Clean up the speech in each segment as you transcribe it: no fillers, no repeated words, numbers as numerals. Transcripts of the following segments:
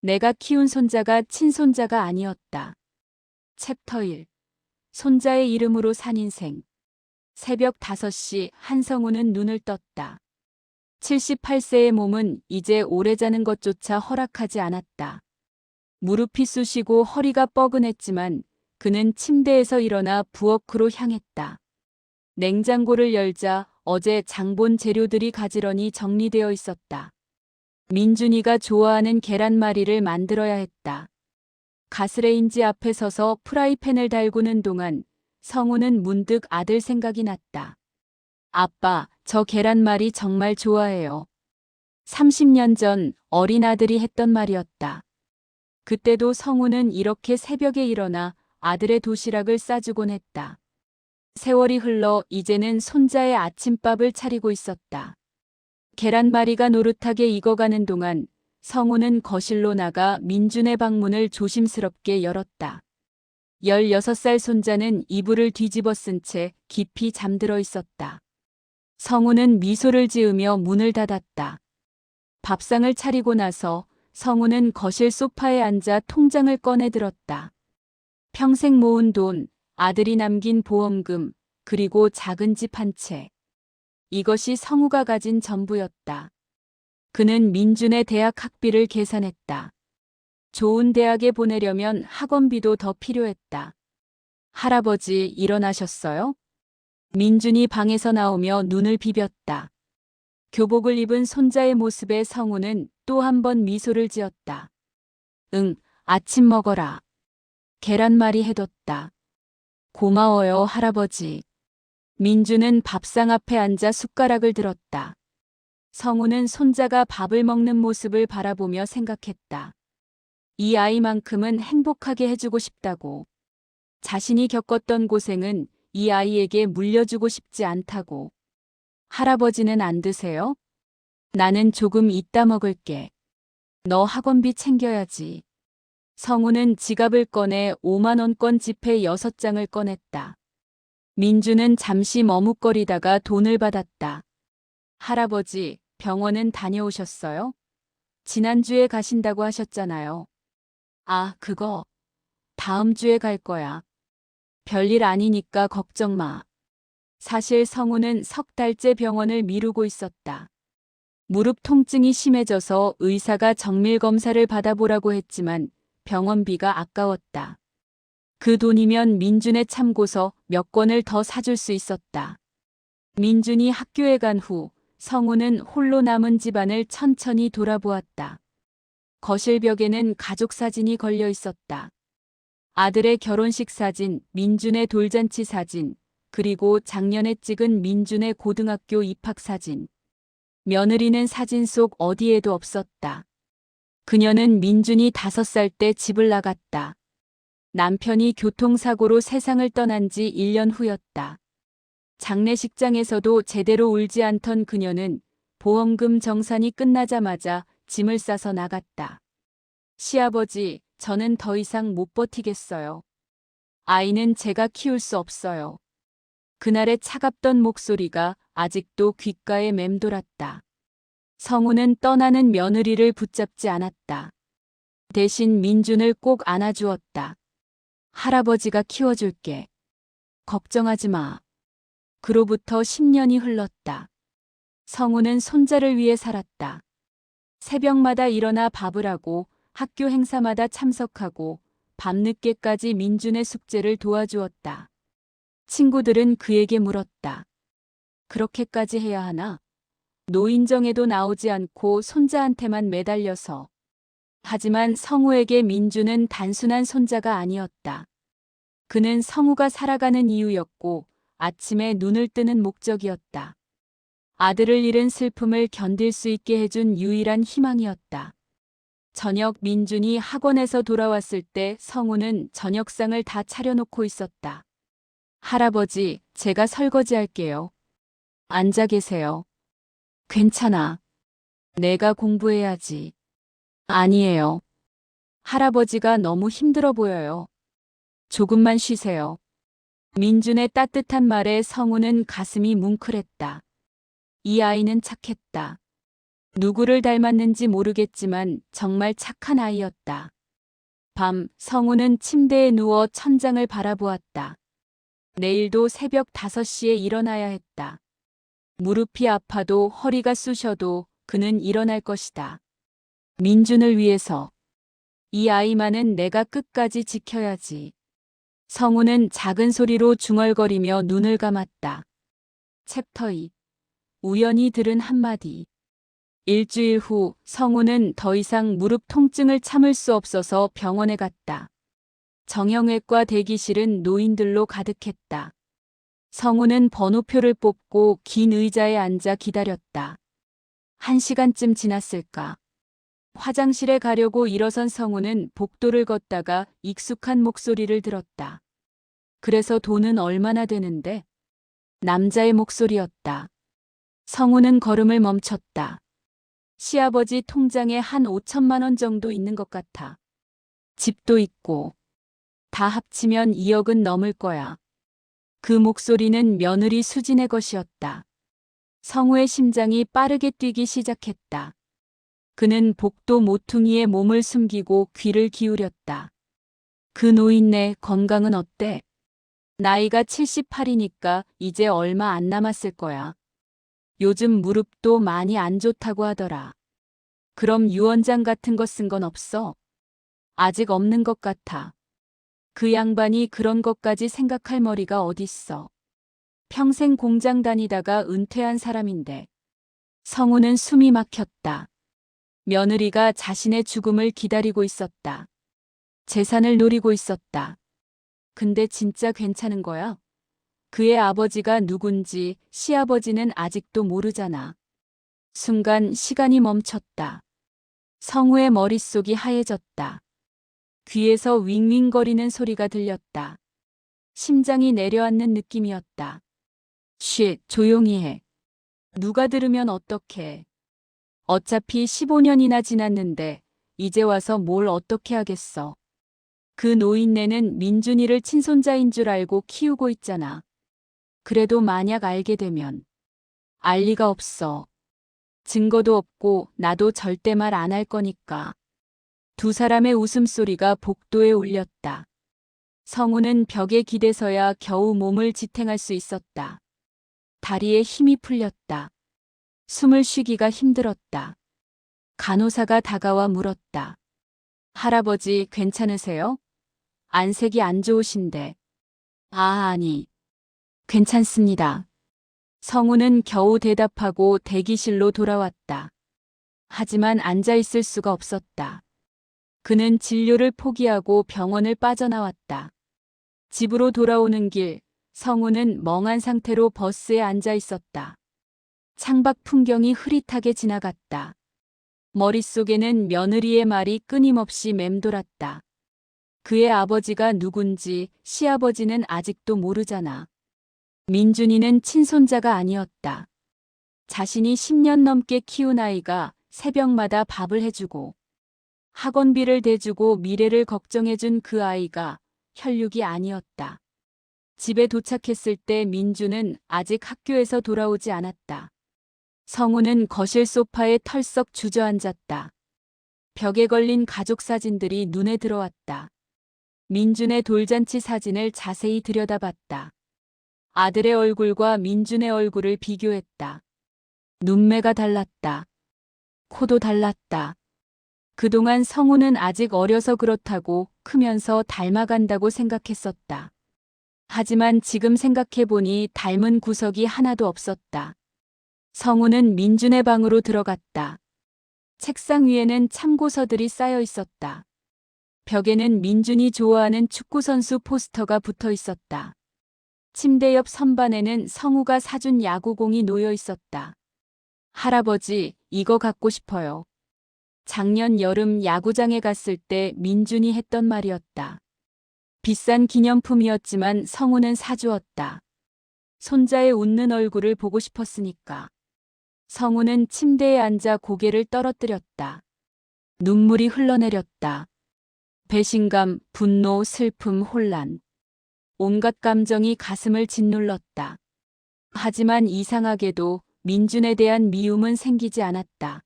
내가 키운 손자가 친손자가 아니었다. 챕터 1. 손자의 이름으로 산 인생. 새벽 5시 한성우는 눈을 떴다. 78세의 몸은 이제 오래 자는 것조차 허락하지 않았다. 무릎이 쑤시고 허리가 뻐근했지만 그는 침대에서 일어나 부엌으로 향했다. 냉장고를 열자 어제 장본 재료들이 가지런히 정리되어 있었다. 민준이가 좋아하는 계란말이를 만들어야 했다. 가스레인지 앞에 서서 프라이팬을 달구는 동안 성우는 문득 아들 생각이 났다. 아빠, 저 계란말이 정말 좋아해요. 30년 전 어린 아들이 했던 말이었다. 그때도 성우는 이렇게 새벽에 일어나 아들의 도시락을 싸주곤 했다. 세월이 흘러 이제는 손자의 아침밥을 차리고 있었다. 계란말이가 노릇하게 익어가는 동안 성우는 거실로 나가 민준의 방문을 조심스럽게 열었다. 16살 손자는 이불을 뒤집어 쓴 채 깊이 잠들어 있었다. 성우는 미소를 지으며 문을 닫았다. 밥상을 차리고 나서 성우는 거실 소파에 앉아 통장을 꺼내 들었다. 평생 모은 돈, 아들이 남긴 보험금, 그리고 작은 집 한 채. 이것이 성우가 가진 전부였다. 그는 민준의 대학 학비를 계산했다. 좋은 대학에 보내려면 학원비도 더 필요했다. 할아버지, 일어나셨어요? 민준이 방에서 나오며 눈을 비볐다. 교복을 입은 손자의 모습에 성우는 또 한 번 미소를 지었다. 응, 아침 먹어라. 계란말이 해뒀다. 고마워요, 할아버지. 민준은 밥상 앞에 앉아 숟가락을 들었다. 성우는 손자가 밥을 먹는 모습을 바라보며 생각했다. 이 아이만큼은 행복하게 해주고 싶다고. 자신이 겪었던 고생은 이 아이에게 물려주고 싶지 않다고. 할아버지는 안 드세요? 나는 조금 이따 먹을게. 너 학원비 챙겨야지. 성우는 지갑을 꺼내 5만 원권 지폐 6장을 꺼냈다. 민주는 잠시 머뭇거리다가 돈을 받았다. 할아버지, 병원은 다녀오셨어요? 지난주에 가신다고 하셨잖아요. 아, 그거. 다음 주에 갈 거야. 별일 아니니까 걱정 마. 사실 성우는 석 달째 병원을 미루고 있었다. 무릎 통증이 심해져서 의사가 정밀 검사를 받아보라고 했지만 병원비가 아까웠다. 그 돈이면 민준의 참고서 몇 권을 더 사줄 수 있었다. 민준이 학교에 간 후 성우는 홀로 남은 집안을 천천히 돌아보았다. 거실 벽에는 가족 사진이 걸려 있었다. 아들의 결혼식 사진, 민준의 돌잔치 사진, 그리고 작년에 찍은 민준의 고등학교 입학 사진. 며느리는 사진 속 어디에도 없었다. 그녀는 민준이 5살 때 집을 나갔다. 남편이 교통사고로 세상을 떠난 지 1년 후였다. 장례식장에서도 제대로 울지 않던 그녀는 보험금 정산이 끝나자마자 짐을 싸서 나갔다. 시아버지, 저는 더 이상 못 버티겠어요. 아이는 제가 키울 수 없어요. 그날의 차갑던 목소리가 아직도 귓가에 맴돌았다. 성우는 떠나는 며느리를 붙잡지 않았다. 대신 민준을 꼭 안아주었다. 할아버지가 키워줄게. 걱정하지 마. 그로부터 10년이 흘렀다. 성우는 손자를 위해 살았다. 새벽마다 일어나 밥을 하고 학교 행사마다 참석하고 밤늦게까지 민준의 숙제를 도와주었다. 친구들은 그에게 물었다. 그렇게까지 해야 하나? 노인정에도 나오지 않고 손자한테만 매달려서. 하지만 성우에게 민준은 단순한 손자가 아니었다. 그는 성우가 살아가는 이유였고 아침에 눈을 뜨는 목적이었다. 아들을 잃은 슬픔을 견딜 수 있게 해준 유일한 희망이었다. 저녁 민준이 학원에서 돌아왔을 때 성우는 저녁상을 다 차려놓고 있었다. 할아버지, 제가 설거지할게요. 앉아 계세요. 괜찮아. 내가 공부해야지. 아니에요. 할아버지가 너무 힘들어 보여요. 조금만 쉬세요. 민준의 따뜻한 말에 성우는 가슴이 뭉클했다. 이 아이는 착했다. 누구를 닮았는지 모르겠지만 정말 착한 아이였다. 밤, 성우는 침대에 누워 천장을 바라보았다. 내일도 새벽 5시에 일어나야 했다. 무릎이 아파도 허리가 쑤셔도 그는 일어날 것이다. 민준을 위해서. 이 아이만은 내가 끝까지 지켜야지. 성우는 작은 소리로 중얼거리며 눈을 감았다. 챕터 2. 우연히 들은 한마디. 일주일 후 성우는 더 이상 무릎 통증을 참을 수 없어서 병원에 갔다. 정형외과 대기실은 노인들로 가득했다. 성우는 번호표를 뽑고 긴 의자에 앉아 기다렸다. 1시간쯤 지났을까. 화장실에 가려고 일어선 성우는 복도를 걷다가 익숙한 목소리를 들었다. 그래서 돈은 얼마나 되는데? 남자의 목소리였다. 성우는 걸음을 멈췄다. 시아버지 통장에 한 5천만 원 정도 있는 것 같아. 집도 있고. 다 합치면 2억은 넘을 거야. 그 목소리는 며느리 수진의 것이었다. 성우의 심장이 빠르게 뛰기 시작했다. 그는 복도 모퉁이에 몸을 숨기고 귀를 기울였다. 그 노인네 건강은 어때? 나이가 78이니까 이제 얼마 안 남았을 거야. 요즘 무릎도 많이 안 좋다고 하더라. 그럼 유언장 같은 거 쓴 건 없어? 아직 없는 것 같아. 그 양반이 그런 것까지 생각할 머리가 어딨어. 평생 공장 다니다가 은퇴한 사람인데. 성우는 숨이 막혔다. 며느리가 자신의 죽음을 기다리고 있었다. 재산을 노리고 있었다. 근데 진짜 괜찮은 거야? 그의 아버지가 누군지 시아버지는 아직도 모르잖아. 순간 시간이 멈췄다. 성우의 머릿속이 하얘졌다. 귀에서 윙윙거리는 소리가 들렸다. 심장이 내려앉는 느낌이었다. 쉿, 조용히 해. 누가 들으면 어떡해. 어차피 15년이나 지났는데 이제 와서 뭘 어떻게 하겠어. 그 노인네는 민준이를 친손자인 줄 알고 키우고 있잖아. 그래도 만약 알게 되면. 알 리가 없어. 증거도 없고 나도 절대 말 안 할 거니까. 두 사람의 웃음소리가 복도에 울렸다. 성우는 벽에 기대서야 겨우 몸을 지탱할 수 있었다. 다리에 힘이 풀렸다. 숨을 쉬기가 힘들었다. 간호사가 다가와 물었다. 할아버지 괜찮으세요? 안색이 안 좋으신데. 아니. 괜찮습니다. 성우는 겨우 대답하고 대기실로 돌아왔다. 하지만 앉아 있을 수가 없었다. 그는 진료를 포기하고 병원을 빠져나왔다. 집으로 돌아오는 길, 성우는 멍한 상태로 버스에 앉아 있었다. 창밖 풍경이 흐릿하게 지나갔다. 머릿속에는 며느리의 말이 끊임없이 맴돌았다. 그의 아버지가 누군지 시아버지는 아직도 모르잖아. 민준이는 친손자가 아니었다. 자신이 10년 넘게 키운 아이가 새벽마다 밥을 해주고 학원비를 대주고 미래를 걱정해준 그 아이가 혈육이 아니었다. 집에 도착했을 때 민주는 아직 학교에서 돌아오지 않았다. 성우는 거실 소파에 털썩 주저앉았다. 벽에 걸린 가족 사진들이 눈에 들어왔다. 민준의 돌잔치 사진을 자세히 들여다봤다. 아들의 얼굴과 민준의 얼굴을 비교했다. 눈매가 달랐다. 코도 달랐다. 그동안 성우는 아직 어려서 그렇다고 크면서 닮아간다고 생각했었다. 하지만 지금 생각해보니 닮은 구석이 하나도 없었다. 성우는 민준의 방으로 들어갔다. 책상 위에는 참고서들이 쌓여 있었다. 벽에는 민준이 좋아하는 축구선수 포스터가 붙어 있었다. 침대 옆 선반에는 성우가 사준 야구공이 놓여 있었다. 할아버지, 이거 갖고 싶어요. 작년 여름 야구장에 갔을 때 민준이 했던 말이었다. 비싼 기념품이었지만 성우는 사주었다. 손자의 웃는 얼굴을 보고 싶었으니까. 성우는 침대에 앉아 고개를 떨어뜨렸다. 눈물이 흘러내렸다. 배신감, 분노, 슬픔, 혼란. 온갖 감정이 가슴을 짓눌렀다. 하지만 이상하게도 민준에 대한 미움은 생기지 않았다.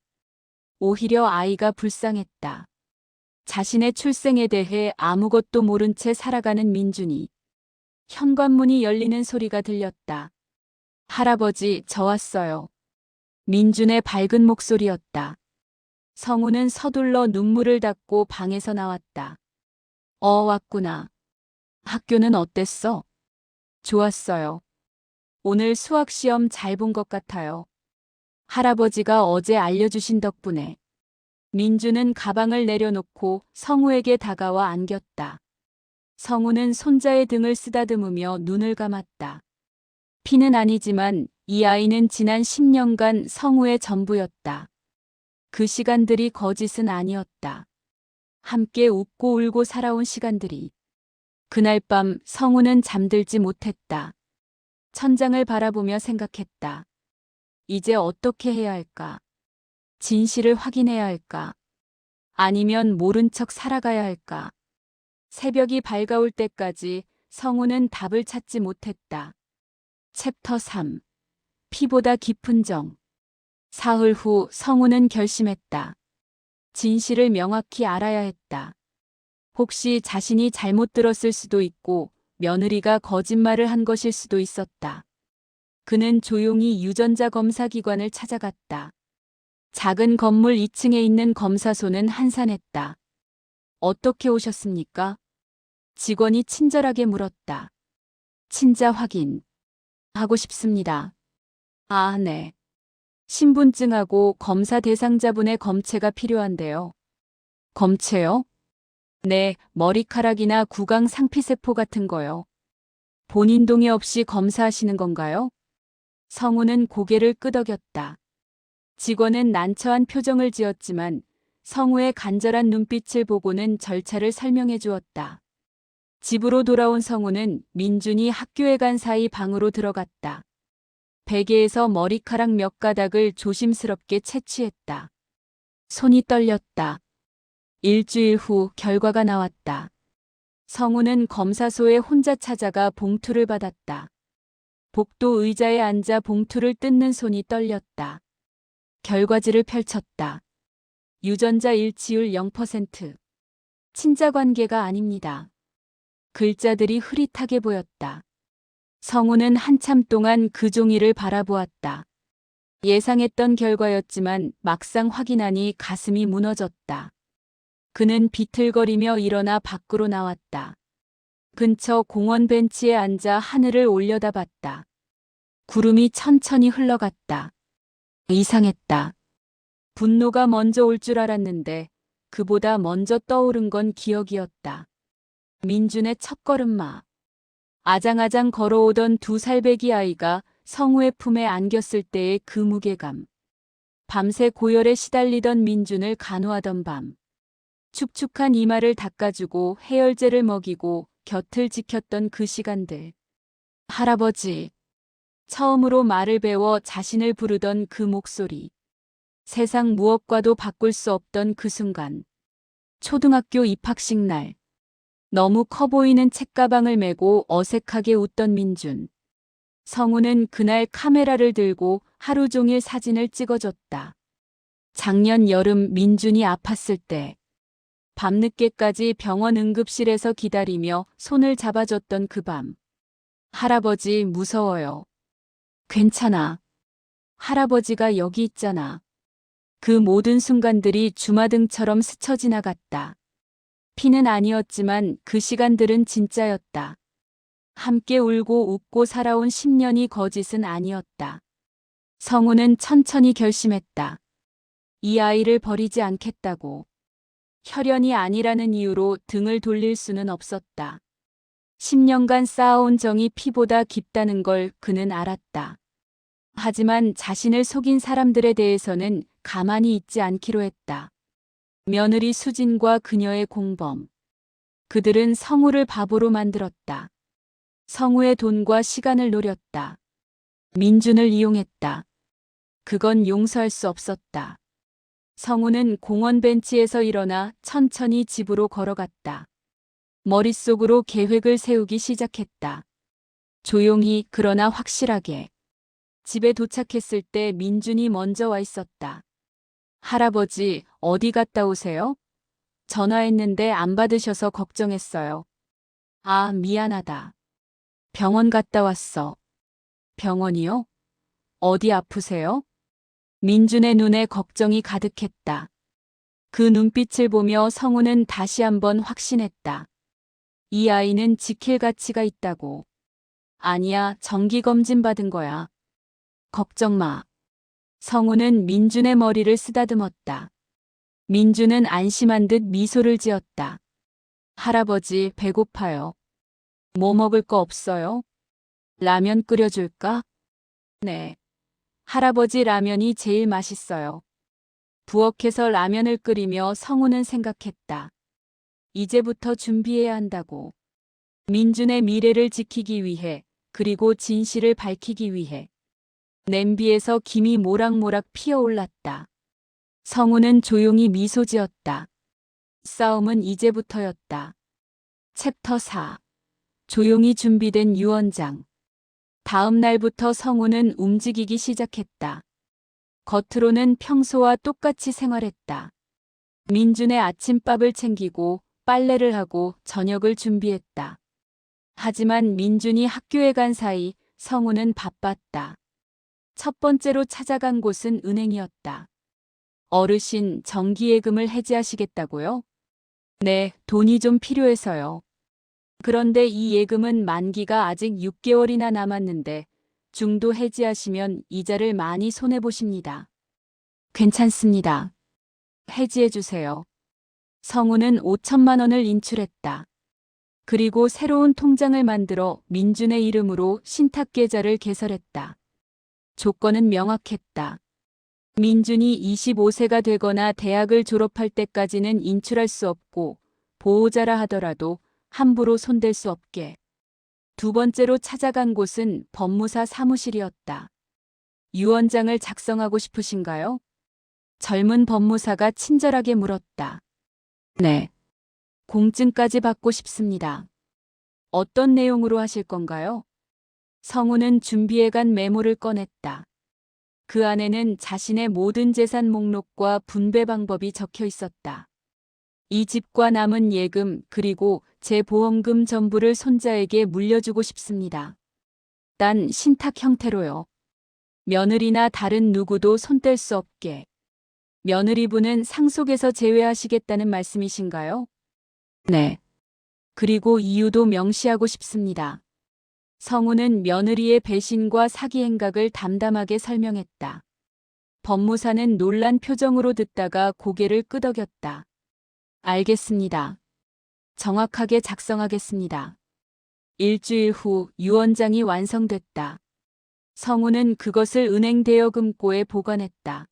오히려 아이가 불쌍했다. 자신의 출생에 대해 아무것도 모른 채 살아가는 민준이. 현관문이 열리는 소리가 들렸다. 할아버지, 저 왔어요. 민준의 밝은 목소리였다. 성우는 서둘러 눈물을 닦고 방에서 나왔다. 왔구나. 학교는 어땠어? 좋았어요. 오늘 수학 시험 잘 본 것 같아요. 할아버지가 어제 알려주신 덕분에. 민주는 가방을 내려놓고 성우에게 다가와 안겼다. 성우는 손자의 등을 쓰다듬으며 눈을 감았다. 피는 아니지만 이 아이는 지난 10년간 성우의 전부였다. 그 시간들이 거짓은 아니었다. 함께 웃고 울고 살아온 시간들이. 그날 밤 성우는 잠들지 못했다. 천장을 바라보며 생각했다. 이제 어떻게 해야 할까? 진실을 확인해야 할까? 아니면 모른 척 살아가야 할까? 새벽이 밝아올 때까지 성우는 답을 찾지 못했다. 챕터 3. 피보다 깊은 정. 사흘 후 성우는 결심했다. 진실을 명확히 알아야 했다. 혹시 자신이 잘못 들었을 수도 있고 며느리가 거짓말을 한 것일 수도 있었다. 그는 조용히 유전자 검사 기관을 찾아갔다. 작은 건물 2층에 있는 검사소는 한산했다. 어떻게 오셨습니까? 직원이 친절하게 물었다. 친자 확인. 하고 싶습니다. 아, 네. 신분증하고 검사 대상자분의 검체가 필요한데요. 검체요? 네, 머리카락이나 구강 상피세포 같은 거요. 본인 동의 없이 검사하시는 건가요? 성우는 고개를 끄덕였다. 직원은 난처한 표정을 지었지만 성우의 간절한 눈빛을 보고는 절차를 설명해 주었다. 집으로 돌아온 성우는 민준이 학교에 간 사이 방으로 들어갔다. 베개에서 머리카락 몇 가닥을 조심스럽게 채취했다. 손이 떨렸다. 일주일 후 결과가 나왔다. 성우는 검사소에 혼자 찾아가 봉투를 받았다. 복도 의자에 앉아 봉투를 뜯는 손이 떨렸다. 결과지를 펼쳤다. 유전자 일치율 0%. 친자 관계가 아닙니다. 글자들이 흐릿하게 보였다. 성우는 한참 동안 그 종이를 바라보았다. 예상했던 결과였지만 막상 확인하니 가슴이 무너졌다. 그는 비틀거리며 일어나 밖으로 나왔다. 근처 공원 벤치에 앉아 하늘을 올려다봤다. 구름이 천천히 흘러갔다. 이상했다. 분노가 먼저 올 줄 알았는데 그보다 먼저 떠오른 건 기억이었다. 민준의 첫걸음마. 아장아장 걸어오던 2살배기 아이가 성우의 품에 안겼을 때의 그 무게감. 밤새 고열에 시달리던 민준을 간호하던 밤. 축축한 이마를 닦아주고 해열제를 먹이고 곁을 지켰던 그 시간들. 할아버지. 처음으로 말을 배워 자신을 부르던 그 목소리. 세상 무엇과도 바꿀 수 없던 그 순간. 초등학교 입학식 날. 너무 커 보이는 책가방을 메고 어색하게 웃던 민준. 성우는 그날 카메라를 들고 하루 종일 사진을 찍어줬다. 작년 여름 민준이 아팠을 때. 밤늦게까지 병원 응급실에서 기다리며 손을 잡아줬던 그 밤. 할아버지 무서워요. 괜찮아. 할아버지가 여기 있잖아. 그 모든 순간들이 주마등처럼 스쳐 지나갔다. 피는 아니었지만 그 시간들은 진짜였다. 함께 울고 웃고 살아온 10년이 거짓은 아니었다. 성우는 천천히 결심했다. 이 아이를 버리지 않겠다고. 혈연이 아니라는 이유로 등을 돌릴 수는 없었다. 10년간 쌓아온 정이 피보다 깊다는 걸 그는 알았다. 하지만 자신을 속인 사람들에 대해서는 가만히 있지 않기로 했다. 며느리 수진과 그녀의 공범. 그들은 성우를 바보로 만들었다. 성우의 돈과 시간을 노렸다. 민준을 이용했다. 그건 용서할 수 없었다. 성우는 공원 벤치에서 일어나 천천히 집으로 걸어갔다. 머릿속으로 계획을 세우기 시작했다. 조용히 그러나 확실하게. 집에 도착했을 때 민준이 먼저 와 있었다. 할아버지, 어디 갔다 오세요? 전화했는데 안 받으셔서 걱정했어요. 아, 미안하다. 병원 갔다 왔어. 병원이요? 어디 아프세요? 민준의 눈에 걱정이 가득했다. 그 눈빛을 보며 성우는 다시 한번 확신했다. 이 아이는 지킬 가치가 있다고. 아니야, 정기검진 받은 거야. 걱정 마. 성우는 민준의 머리를 쓰다듬었다. 민준은 안심한 듯 미소를 지었다. 할아버지, 배고파요. 뭐 먹을 거 없어요? 라면 끓여줄까? 네. 할아버지 라면이 제일 맛있어요. 부엌에서 라면을 끓이며 성우는 생각했다. 이제부터 준비해야 한다고. 민준의 미래를 지키기 위해, 그리고 진실을 밝히기 위해. 냄비에서 김이 모락모락 피어올랐다. 성우는 조용히 미소 지었다. 싸움은 이제부터였다. 챕터 4. 조용히 준비된 유언장. 다음 날부터 성우는 움직이기 시작했다. 겉으로는 평소와 똑같이 생활했다. 민준의 아침밥을 챙기고 빨래를 하고 저녁을 준비했다. 하지만 민준이 학교에 간 사이 성우는 바빴다. 첫 번째로 찾아간 곳은 은행이었다. 어르신, 정기예금을 해지하시겠다고요? 네, 돈이 좀 필요해서요. 그런데 이 예금은 만기가 아직 6개월이나 남았는데 중도 해지하시면 이자를 많이 손해보십니다. 괜찮습니다. 해지해주세요. 성우는 5천만 원을 인출했다. 그리고 새로운 통장을 만들어 민준의 이름으로 신탁계좌를 개설했다. 조건은 명확했다. 민준이 25세가 되거나 대학을 졸업할 때까지는 인출할 수 없고 보호자라 하더라도 함부로 손댈 수 없게. 두 번째로 찾아간 곳은 법무사 사무실이었다. 유언장을 작성하고 싶으신가요? 젊은 법무사가 친절하게 물었다. 네. 공증까지 받고 싶습니다. 어떤 내용으로 하실 건가요? 성우는 준비해간 메모를 꺼냈다. 그 안에는 자신의 모든 재산 목록과 분배 방법이 적혀 있었다. 이 집과 남은 예금 그리고 제 보험금 전부를 손자에게 물려주고 싶습니다. 단 신탁 형태로요. 며느리나 다른 누구도 손댈 수 없게. 며느리분은 상속에서 제외하시겠다는 말씀이신가요? 네. 그리고 이유도 명시하고 싶습니다. 성우는 며느리의 배신과 사기 행각을 담담하게 설명했다. 법무사는 놀란 표정으로 듣다가 고개를 끄덕였다. 알겠습니다. 정확하게 작성하겠습니다. 일주일 후 유언장이 완성됐다. 성우는 그것을 은행 대여금고에 보관했다.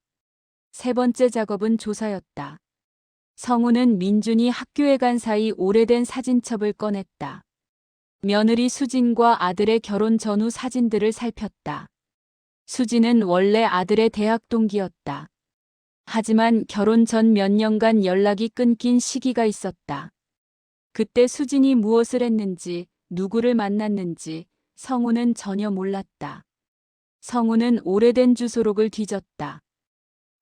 세 번째 작업은 조사였다. 성우는 민준이 학교에 간 사이 오래된 사진첩을 꺼냈다. 며느리 수진과 아들의 결혼 전후 사진들을 살폈다. 수진은 원래 아들의 대학 동기였다. 하지만 결혼 전 몇 년간 연락이 끊긴 시기가 있었다. 그때 수진이 무엇을 했는지, 누구를 만났는지 성우는 전혀 몰랐다. 성우는 오래된 주소록을 뒤졌다.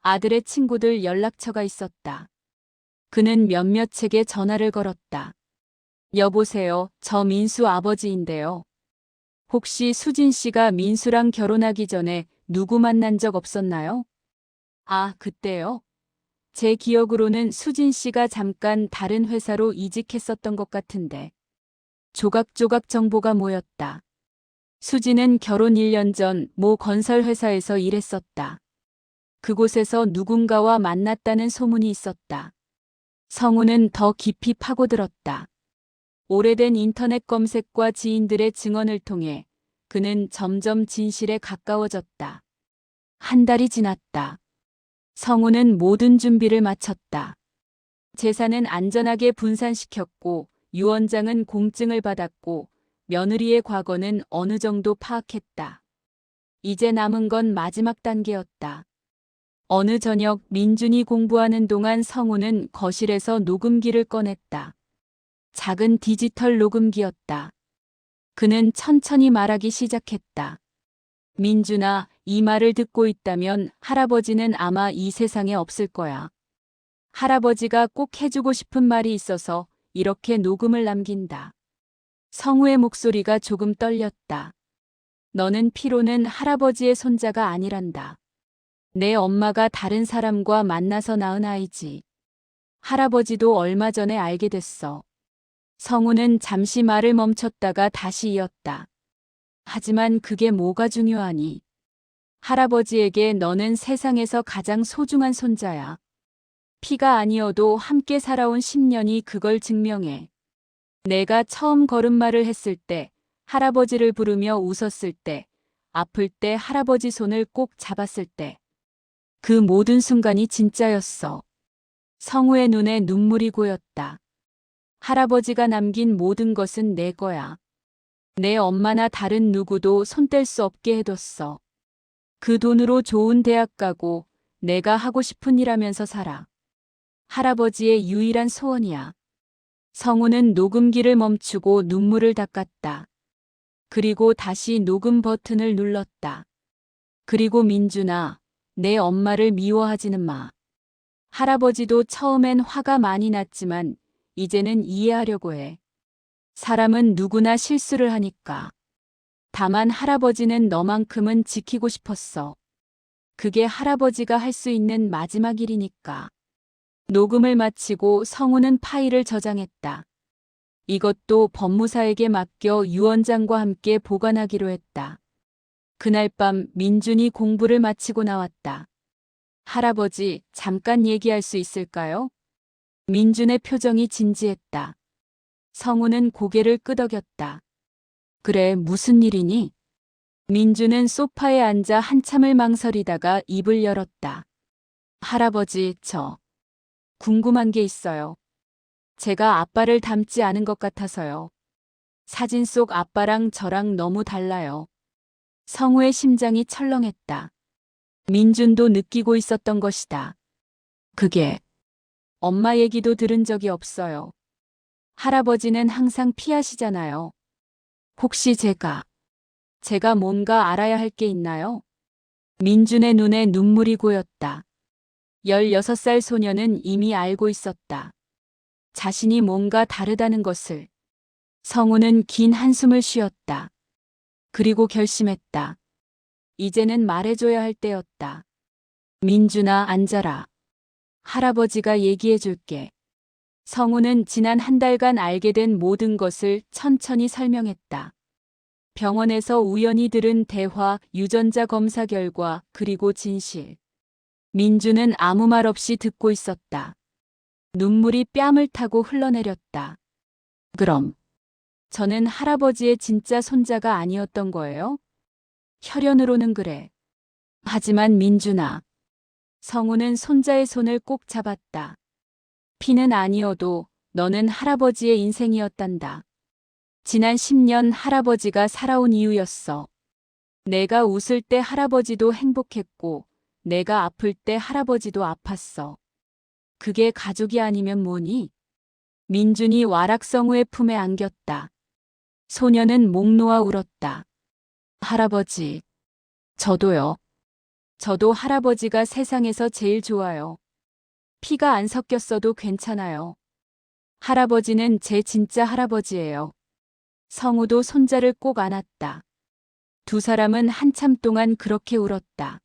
아들의 친구들 연락처가 있었다. 그는 몇몇에게 전화를 걸었다. 여보세요, 저 민수 아버지인데요. 혹시 수진 씨가 민수랑 결혼하기 전에 누구 만난 적 없었나요? 아, 그때요? 제 기억으로는 수진 씨가 잠깐 다른 회사로 이직했었던 것 같은데. 조각조각 정보가 모였다. 수진은 결혼 1년 전 모 건설회사에서 일했었다. 그곳에서 누군가와 만났다는 소문이 있었다. 성우는 더 깊이 파고들었다. 오래된 인터넷 검색과 지인들의 증언을 통해 그는 점점 진실에 가까워졌다. 한 달이 지났다. 성우는 모든 준비를 마쳤다. 재산은 안전하게 분산시켰고 유언장은 공증을 받았고 며느리의 과거는 어느 정도 파악했다. 이제 남은 건 마지막 단계였다. 어느 저녁 민준이 공부하는 동안 성우는 거실에서 녹음기를 꺼냈다. 작은 디지털 녹음기였다. 그는 천천히 말하기 시작했다. 민준아, 이 말을 듣고 있다면 할아버지는 아마 이 세상에 없을 거야. 할아버지가 꼭 해주고 싶은 말이 있어서 이렇게 녹음을 남긴다. 성우의 목소리가 조금 떨렸다. 너는 피로는 할아버지의 손자가 아니란다. 내 엄마가 다른 사람과 만나서 낳은 아이지. 할아버지도 얼마 전에 알게 됐어. 성우는 잠시 말을 멈췄다가 다시 이었다. 하지만 그게 뭐가 중요하니? 할아버지에게 너는 세상에서 가장 소중한 손자야. 피가 아니어도 함께 살아온 10년이 그걸 증명해. 내가 처음 걸음마를 했을 때, 할아버지를 부르며 웃었을 때, 아플 때 할아버지 손을 꼭 잡았을 때, 그 모든 순간이 진짜였어. 성우의 눈에 눈물이 고였다. 할아버지가 남긴 모든 것은 내 거야. 내 엄마나 다른 누구도 손댈 수 없게 해뒀어. 그 돈으로 좋은 대학 가고 내가 하고 싶은 일 하면서 살아. 할아버지의 유일한 소원이야. 성우는 녹음기를 멈추고 눈물을 닦았다. 그리고 다시 녹음 버튼을 눌렀다. 그리고 민준아, 내 엄마를 미워하지는 마. 할아버지도 처음엔 화가 많이 났지만 이제는 이해하려고 해. 사람은 누구나 실수를 하니까. 다만 할아버지는 너만큼은 지키고 싶었어. 그게 할아버지가 할 수 있는 마지막 일이니까. 녹음을 마치고 성우는 파일을 저장했다. 이것도 법무사에게 맡겨 유언장과 함께 보관하기로 했다. 그날 밤 민준이 공부를 마치고 나왔다. 할아버지, 잠깐 얘기할 수 있을까요? 민준의 표정이 진지했다. 성우는 고개를 끄덕였다. 그래, 무슨 일이니? 민준은 소파에 앉아 한참을 망설이다가 입을 열었다. 할아버지, 저 궁금한 게 있어요. 제가 아빠를 닮지 않은 것 같아서요. 사진 속 아빠랑 저랑 너무 달라요. 성우의 심장이 철렁했다. 민준도 느끼고 있었던 것이다. 그게 엄마 얘기도 들은 적이 없어요. 할아버지는 항상 피하시잖아요. 혹시 제가 뭔가 알아야 할 게 있나요? 민준의 눈에 눈물이 고였다. 16살 소녀는 이미 알고 있었다. 자신이 뭔가 다르다는 것을. 성우는 긴 한숨을 쉬었다. 그리고 결심했다. 이제는 말해줘야 할 때였다. 민준아, 앉아라. 할아버지가 얘기해 줄게. 성우는 지난 한 달간 알게 된 모든 것을 천천히 설명했다. 병원에서 우연히 들은 대화, 유전자 검사 결과, 그리고 진실. 민주는 아무 말 없이 듣고 있었다. 눈물이 뺨을 타고 흘러내렸다. 그럼 저는 할아버지의 진짜 손자가 아니었던 거예요? 혈연으로는 그래. 하지만 민준아. 성우는 손자의 손을 꼭 잡았다. 피는 아니어도 너는 할아버지의 인생이었단다. 지난 10년 할아버지가 살아온 이유였어. 내가 웃을 때 할아버지도 행복했고, 내가 아플 때 할아버지도 아팠어. 그게 가족이 아니면 뭐니? 민준이 와락성우의 품에 안겼다. 소녀는 목 놓아 울었다. 할아버지, 저도요. 저도 할아버지가 세상에서 제일 좋아요. 피가 안 섞였어도 괜찮아요. 할아버지는 제 진짜 할아버지예요. 성우도 손자를 꼭 안았다. 두 사람은 한참 동안 그렇게 울었다.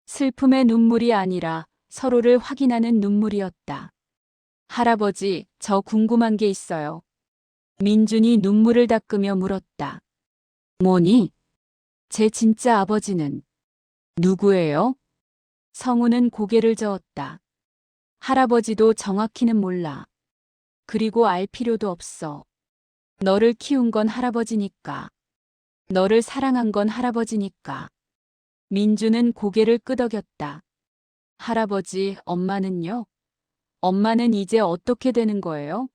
슬픔의 눈물이 아니라 서로를 확인하는 눈물이었다. 할아버지, 저 궁금한 게 있어요. 민준이 눈물을 닦으며 물었다. 뭐니? 제 진짜 아버지는 누구예요? 성우는 고개를 저었다. 할아버지도 정확히는 몰라. 그리고 알 필요도 없어. 너를 키운 건 할아버지니까. 너를 사랑한 건 할아버지니까. 민주는 고개를 끄덕였다. 할아버지, 엄마는요? 엄마는 이제 어떻게 되는 거예요?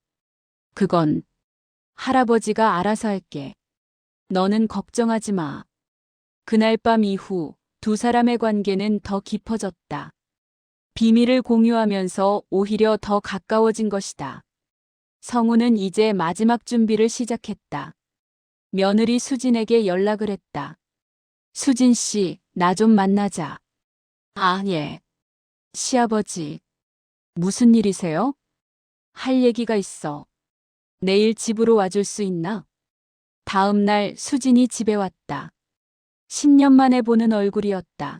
그건 할아버지가 알아서 할게. 너는 걱정하지 마. 그날 밤 이후 두 사람의 관계는 더 깊어졌다. 비밀을 공유하면서 오히려 더 가까워진 것이다. 성우는 이제 마지막 준비를 시작했다. 며느리 수진에게 연락을 했다. 수진 씨, 나 좀 만나자. 아, 예. 시아버지, 무슨 일이세요? 할 얘기가 있어. 내일 집으로 와줄 수 있나? 다음 날 수진이 집에 왔다. 10년 만에 보는 얼굴이었다.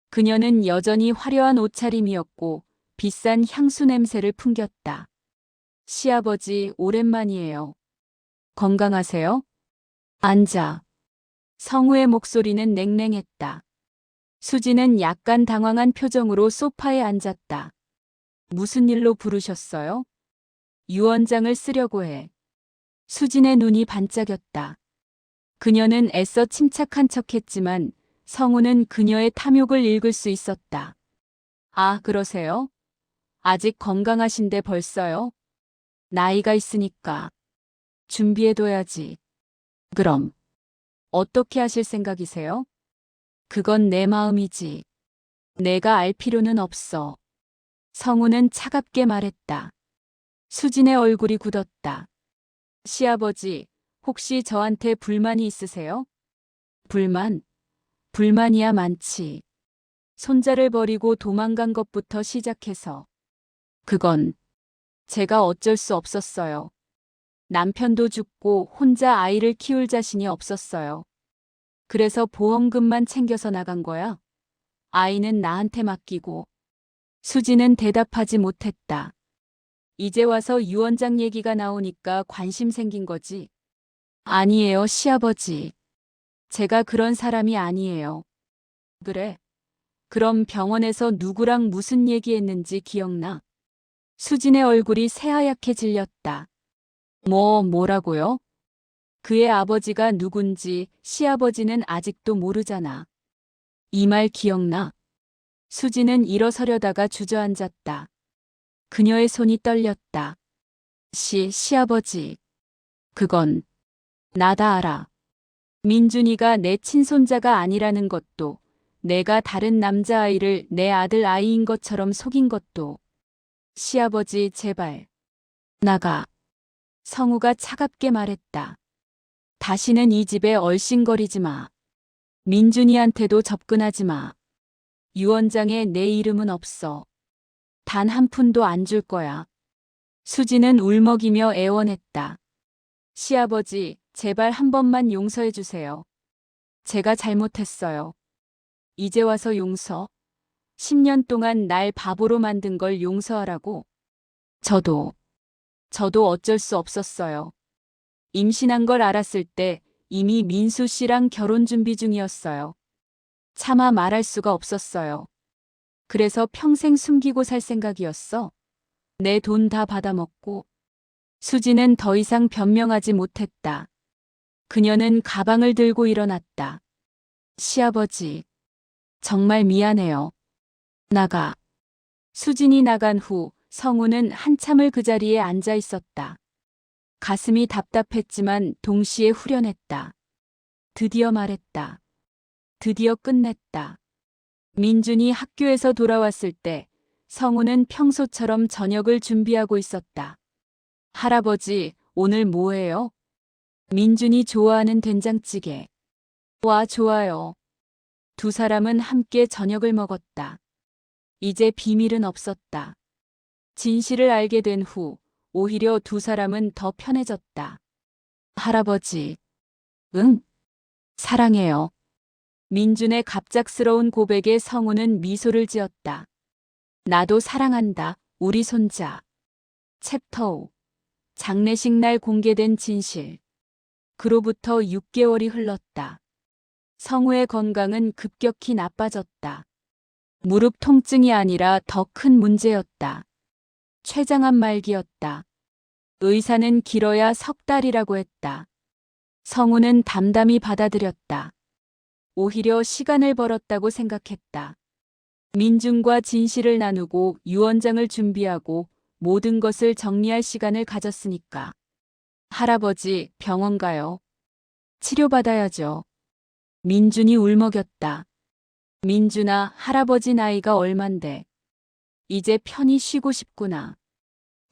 그녀는 여전히 화려한 옷차림이었고 비싼 향수 냄새를 풍겼다. 시아버지, 오랜만이에요. 건강하세요? 앉아. 성우의 목소리는 냉랭했다. 수지는 약간 당황한 표정으로 소파에 앉았다. 무슨 일로 부르셨어요? 유언장을 쓰려고 해. 수진의 눈이 반짝였다. 그녀는 애써 침착한 척했지만 성우는 그녀의 탐욕을 읽을 수 있었다. 아, 그러세요? 아직 건강하신데 벌써요? 나이가 있으니까 준비해둬야지. 그럼 어떻게 하실 생각이세요? 그건 내 마음이지. 내가 알 필요는 없어. 성우는 차갑게 말했다. 수진의 얼굴이 굳었다. 시아버지, 혹시 저한테 불만이 있으세요? 불만? 불만이야 많지. 손자를 버리고 도망간 것부터 시작해서. 그건 제가 어쩔 수 없었어요. 남편도 죽고 혼자 아이를 키울 자신이 없었어요. 그래서 보험금만 챙겨서 나간 거야. 아이는 나한테 맡기고. 수지는 대답하지 못했다. 이제 와서 유언장 얘기가 나오니까 관심 생긴 거지. 아니에요, 시아버지. 제가 그런 사람이 아니에요. 그래. 그럼 병원에서 누구랑 무슨 얘기했는지 기억나? 수진의 얼굴이 새하얗게 질렸다. 뭐라고요? 그의 아버지가 누군지 시아버지는 아직도 모르잖아. 이 말 기억나? 수지는 일어서려다가 주저앉았다. 그녀의 손이 떨렸다. 시아버지. 그건 나 다 알아. 민준이가 내 친손자가 아니라는 것도, 내가 다른 남자아이를 내 아들 아이인 것처럼 속인 것도. 시아버지, 제발. 나가. 성우가 차갑게 말했다. 다시는 이 집에 얼씬거리지 마. 민준이한테도 접근하지 마. 유언장에 내 이름은 없어. 단 한 푼도 안 줄 거야. 수지는 울먹이며 애원했다. 시아버지, 제발 한 번만 용서해 주세요. 제가 잘못했어요. 이제 와서 용서? 10년 동안 날 바보로 만든 걸 용서하라고? 저도 어쩔 수 없었어요. 임신한 걸 알았을 때 이미 민수 씨랑 결혼 준비 중이었어요. 차마 말할 수가 없었어요. 그래서 평생 숨기고 살 생각이었어. 내 돈 다 받아먹고. 수지는 더 이상 변명하지 못했다. 그녀는 가방을 들고 일어났다. 시아버지, 정말 미안해요. 나가. 수진이 나간 후 성우는 한참을 그 자리에 앉아 있었다. 가슴이 답답했지만 동시에 후련했다. 드디어 말했다. 드디어 끝냈다. 민준이 학교에서 돌아왔을 때 성우는 평소처럼 저녁을 준비하고 있었다. 할아버지, 오늘 뭐해요? 민준이 좋아하는 된장찌개. 와, 좋아요. 두 사람은 함께 저녁을 먹었다. 이제 비밀은 없었다. 진실을 알게 된 후 오히려 두 사람은 더 편해졌다. 할아버지. 응? 사랑해요. 민준의 갑작스러운 고백에 성우는 미소를 지었다. 나도 사랑한다, 우리 손자. 챕터 5. 장례식 날 공개된 진실. 그로부터 6개월이 흘렀다. 성우의 건강은 급격히 나빠졌다. 무릎 통증이 아니라 더 큰 문제였다. 췌장암 말기였다. 의사는 길어야 석 달이라고 했다. 성우는 담담히 받아들였다. 오히려 시간을 벌었다고 생각했다. 민준과 진실을 나누고 유언장을 준비하고 모든 것을 정리할 시간을 가졌으니까. 할아버지, 병원 가요. 치료받아야죠. 민준이 울먹였다. 민준아, 할아버지 나이가 얼만데. 이제 편히 쉬고 싶구나.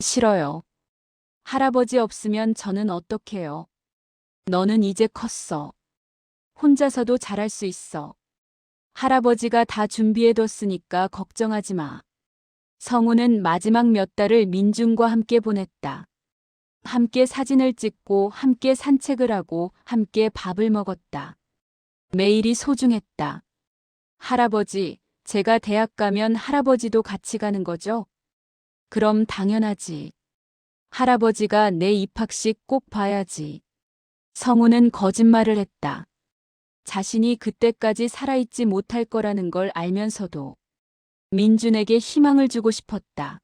싫어요. 할아버지 없으면 저는 어떡해요. 너는 이제 컸어. 혼자서도 잘할 수 있어. 할아버지가 다 준비해뒀으니까 걱정하지 마. 성우는 마지막 몇 달을 민준과 함께 보냈다. 함께 사진을 찍고 함께 산책을 하고 함께 밥을 먹었다. 매일이 소중했다. 할아버지, 제가 대학 가면 할아버지도 같이 가는 거죠? 그럼 당연하지. 할아버지가 내 입학식 꼭 봐야지. 성우는 거짓말을 했다. 자신이 그때까지 살아있지 못할 거라는 걸 알면서도 민준에게 희망을 주고 싶었다.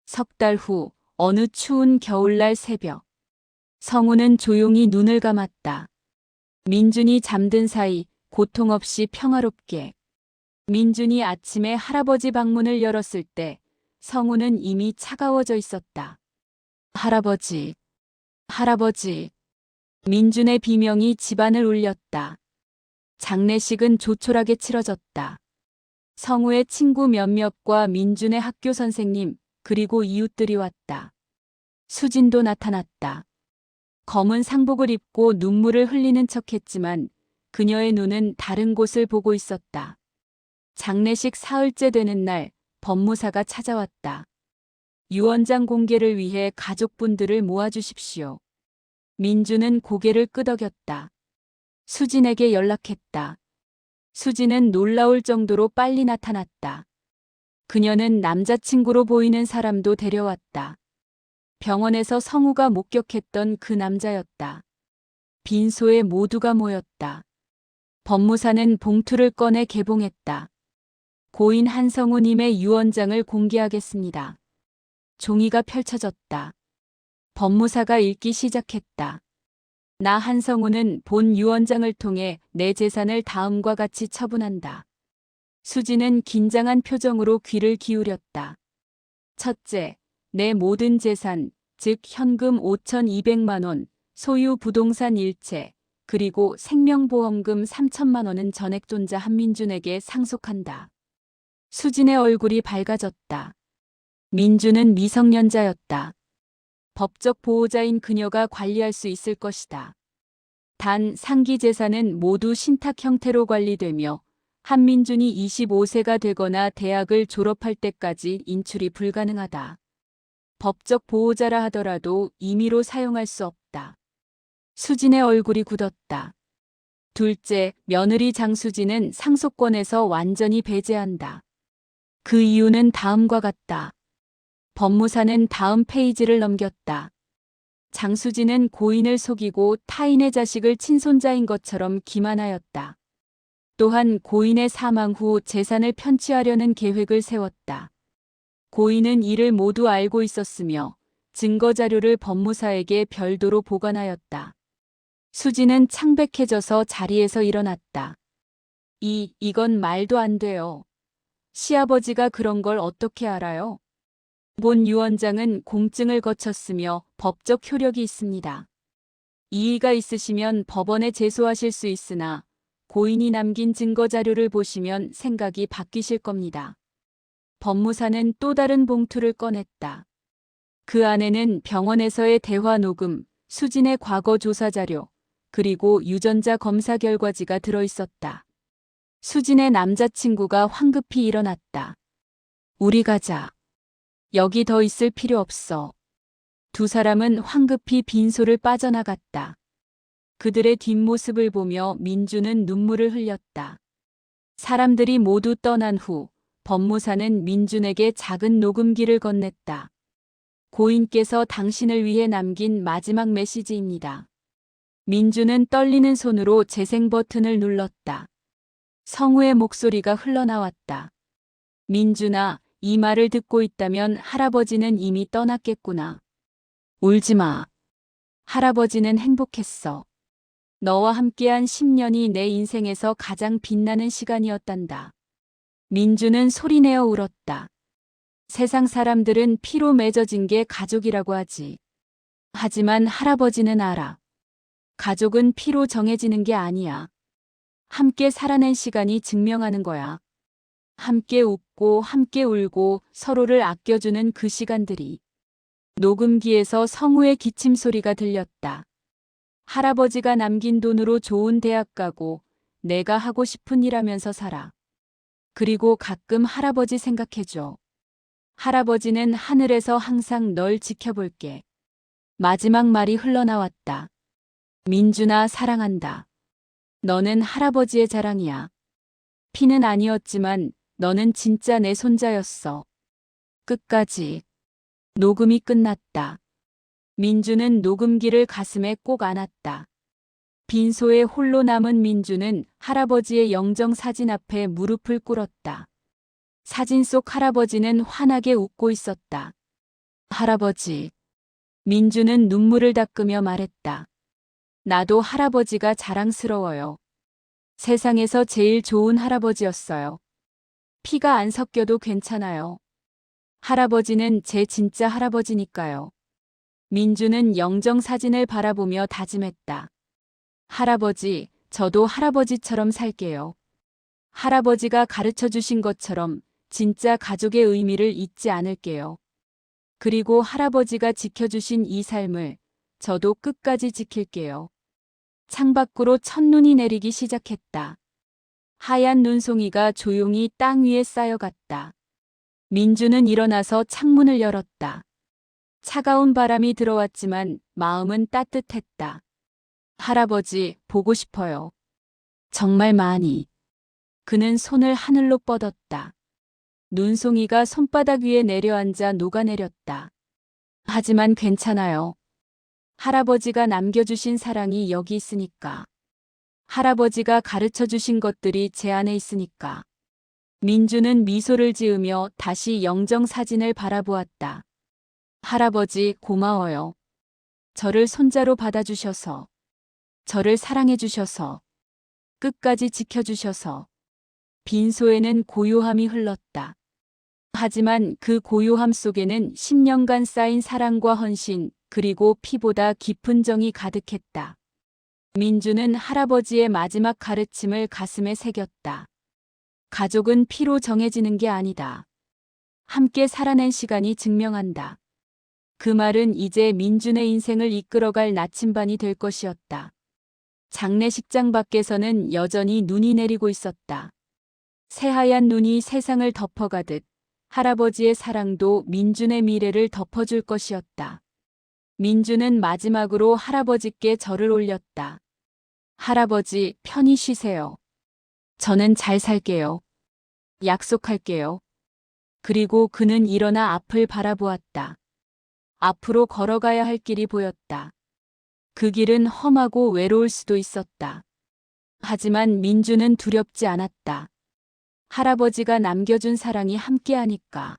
석 달 후 어느 추운 겨울날 새벽. 성우는 조용히 눈을 감았다. 민준이 잠든 사이 고통 없이 평화롭게. 민준이 아침에 할아버지 방문을 열었을 때 성우는 이미 차가워져 있었다. 할아버지, 할아버지. 민준의 비명이 집안을 울렸다. 장례식은 조촐하게 치러졌다. 성우의 친구 몇몇과 민준의 학교 선생님, 그리고 이웃들이 왔다. 수진도 나타났다. 검은 상복을 입고 눈물을 흘리는 척했지만 그녀의 눈은 다른 곳을 보고 있었다. 장례식 사흘째 되는 날 법무사가 찾아왔다. 유언장 공개를 위해 가족분들을 모아주십시오. 민준은 고개를 끄덕였다. 수진에게 연락했다. 수진은 놀라울 정도로 빨리 나타났다. 그녀는 남자친구로 보이는 사람도 데려왔다. 병원에서 성우가 목격했던 그 남자였다. 빈소에 모두가 모였다. 법무사는 봉투를 꺼내 개봉했다. 고인 한성우님의 유언장을 공개하겠습니다. 종이가 펼쳐졌다. 법무사가 읽기 시작했다. 나 한성우는 본 유언장을 통해 내 재산을 다음과 같이 처분한다. 수지는 긴장한 표정으로 귀를 기울였다. 첫째, 내 모든 재산, 즉 현금 5,200만 원, 소유 부동산 일체, 그리고 생명보험금 3천만 원은 전액존자 한민준에게 상속한다. 수진의 얼굴이 밝아졌다. 민준은 미성년자였다. 법적 보호자인 그녀가 관리할 수 있을 것이다. 단 상기 재산은 모두 신탁 형태로 관리되며 한민준이 25세가 되거나 대학을 졸업할 때까지 인출이 불가능하다. 법적 보호자라 하더라도 임의로 사용할 수 없다. 수진의 얼굴이 굳었다. 둘째, 며느리 장수진은 상속권에서 완전히 배제한다. 그 이유는 다음과 같다. 법무사는 다음 페이지를 넘겼다. 장수진은 고인을 속이고 타인의 자식을 친손자인 것처럼 기만하였다. 또한 고인의 사망 후 재산을 편취하려는 계획을 세웠다. 고인은 이를 모두 알고 있었으며 증거자료를 법무사에게 별도로 보관하였다. 수진은 창백해져서 자리에서 일어났다. 이건 말도 안 돼요. 시아버지가 그런 걸 어떻게 알아요? 본 유언장은 공증을 거쳤으며 법적 효력이 있습니다. 이의가 있으시면 법원에 제소하실 수 있으나 고인이 남긴 증거자료를 보시면 생각이 바뀌실 겁니다. 법무사는 또 다른 봉투를 꺼냈다. 그 안에는 병원에서의 대화 녹음, 수진의 과거 조사 자료, 그리고 유전자 검사 결과지가 들어있었다. 수진의 남자친구가 황급히 일어났다. 우리 가자. 여기 더 있을 필요 없어. 두 사람은 황급히 빈소를 빠져나갔다. 그들의 뒷모습을 보며 민준은 눈물을 흘렸다. 사람들이 모두 떠난 후 법무사는 민준에게 작은 녹음기를 건넸다. 고인께서 당신을 위해 남긴 마지막 메시지입니다. 민준은 떨리는 손으로 재생 버튼을 눌렀다. 성우의 목소리가 흘러나왔다. 민준아, 이 말을 듣고 있다면 할아버지는 이미 떠났겠구나. 울지 마. 할아버지는 행복했어. 너와 함께한 10년이 내 인생에서 가장 빛나는 시간이었단다. 민준은 소리내어 울었다. 세상 사람들은 피로 맺어진 게 가족이라고 하지. 하지만 할아버지는 알아. 가족은 피로 정해지는 게 아니야. 함께 살아낸 시간이 증명하는 거야. 함께 웃고 함께 울고 서로를 아껴주는 그 시간들이. 녹음기에서 성우의 기침 소리가 들렸다. 할아버지가 남긴 돈으로 좋은 대학 가고 내가 하고 싶은 일 하면서 살아. 그리고 가끔 할아버지 생각해줘. 할아버지는 하늘에서 항상 널 지켜볼게. 마지막 말이 흘러나왔다. 민준아, 사랑한다. 너는 할아버지의 자랑이야. 피는 아니었지만 너는 진짜 내 손자였어. 끝까지. 녹음이 끝났다. 민주는 녹음기를 가슴에 꼭 안았다. 빈소에 홀로 남은 민주는 할아버지의 영정 사진 앞에 무릎을 꿇었다. 사진 속 할아버지는 환하게 웃고 있었다. 할아버지. 민주는 눈물을 닦으며 말했다. 나도 할아버지가 자랑스러워요. 세상에서 제일 좋은 할아버지였어요. 피가 안 섞여도 괜찮아요. 할아버지는 제 진짜 할아버지니까요. 민주는 영정 사진을 바라보며 다짐했다. 할아버지, 저도 할아버지처럼 살게요. 할아버지가 가르쳐 주신 것처럼 진짜 가족의 의미를 잊지 않을게요. 그리고 할아버지가 지켜주신 이 삶을 저도 끝까지 지킬게요. 창밖으로 첫눈이 내리기 시작했다. 하얀 눈송이가 조용히 땅 위에 쌓여갔다. 민주는 일어나서 창문을 열었다. 차가운 바람이 들어왔지만 마음은 따뜻했다. 할아버지, 보고 싶어요. 정말 많이. 그는 손을 하늘로 뻗었다. 눈송이가 손바닥 위에 내려앉아 녹아내렸다. 하지만 괜찮아요. 할아버지가 남겨주신 사랑이 여기 있으니까. 할아버지가 가르쳐 주신 것들이 제 안에 있으니까. 민주는 미소를 지으며 다시 영정 사진을 바라보았다. 할아버지, 고마워요. 저를 손자로 받아주셔서. 저를 사랑해주셔서. 끝까지 지켜주셔서. 빈소에는 고요함이 흘렀다. 하지만 그 고요함 속에는 10년간 쌓인 사랑과 헌신, 그리고 피보다 깊은 정이 가득했다. 민주는 할아버지의 마지막 가르침을 가슴에 새겼다. 가족은 피로 정해지는 게 아니다. 함께 살아낸 시간이 증명한다. 그 말은 이제 민준의 인생을 이끌어갈 나침반이 될 것이었다. 장례식장 밖에서는 여전히 눈이 내리고 있었다. 새하얀 눈이 세상을 덮어가듯 할아버지의 사랑도 민준의 미래를 덮어줄 것이었다. 민준은 마지막으로 할아버지께 절을 올렸다. 할아버지, 편히 쉬세요. 저는 잘 살게요. 약속할게요. 그리고 그는 일어나 앞을 바라보았다. 앞으로 걸어가야 할 길이 보였다. 그 길은 험하고 외로울 수도 있었다. 하지만 민주는 두렵지 않았다. 할아버지가 남겨준 사랑이 함께하니까.